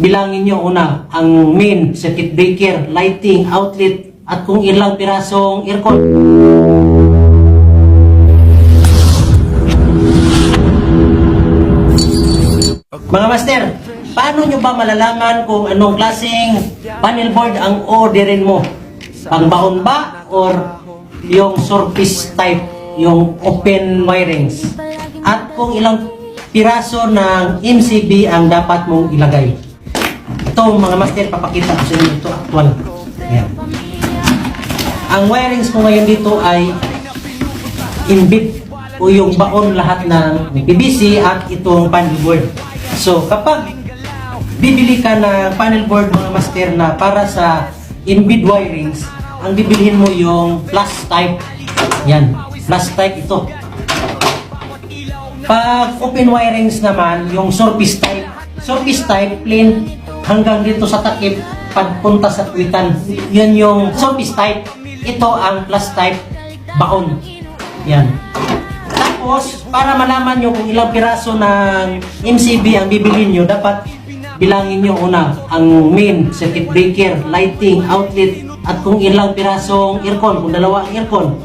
bilangin nyo una ang main, circuit breaker, lighting, outlet, at kung ilang pirasong aircon. Mga master, paano nyo ba malalaman kung anong klaseng panel board ang orderin mo? Pangbaon ba or yung surface type, yung open wirings? At kung ilang piraso ng MCB ang dapat mong ilagay? Ito mga master, papakita ko sa inyo ito actual. Ayan. Ang wirings ko ngayon dito ay in-bit o yung baon lahat ng PVC at itong panel board. So kapag bibili ka ng panel board mga master na para sa in-bit wirings, ang bibilihin mo yung plus type. Yan, plus type ito. Pag open wirings naman, yung surface type. Surface type, plain hanggang dito sa takip, pagpunta sa kwitan. Yan yung surface type. Ito ang plus type baon. Yan. Tapos, para malaman nyo kung ilang piraso ng MCB ang bibilhin nyo, dapat bilangin nyo una ang main, circuit breaker, lighting, outlet, at kung ilang pirasong aircon, kung dalawa ang aircon.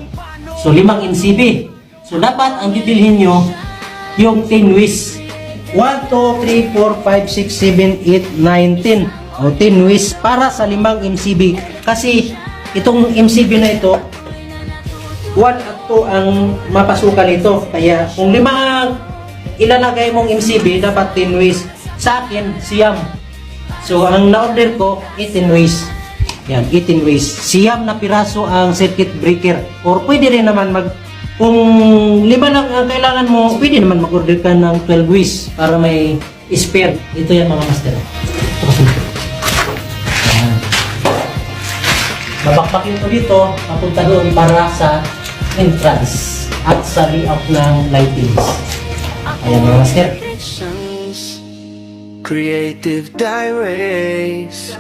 So, 5 MCB. So, dapat ang bibilhin nyo yung 10 ways. 1, 2, 3, 4, 5, 6, 7, 8, 9, 10. O 10 ways para sa 5 MCB. Kasi itong MCB na ito, 1 at 2 ang mapasukan nito. Kaya kung 5 ang ilalagay mong MCB, dapat 10 ways. Sa akin, siyam. So ang na-order ko, 18 ways. Yan, 18 ways. Siyam na piraso ang circuit breaker. Or pwede rin naman kung 5 lang ang kailangan mo, pwede naman mag-order ka ng 12 ways para may spare. Ito yan mga master. Ito kasi. Yan. Babakbakin ko dito, papunta doon para sa entrance at sa layout ng lightings. Ayan mga master. Creative diaries.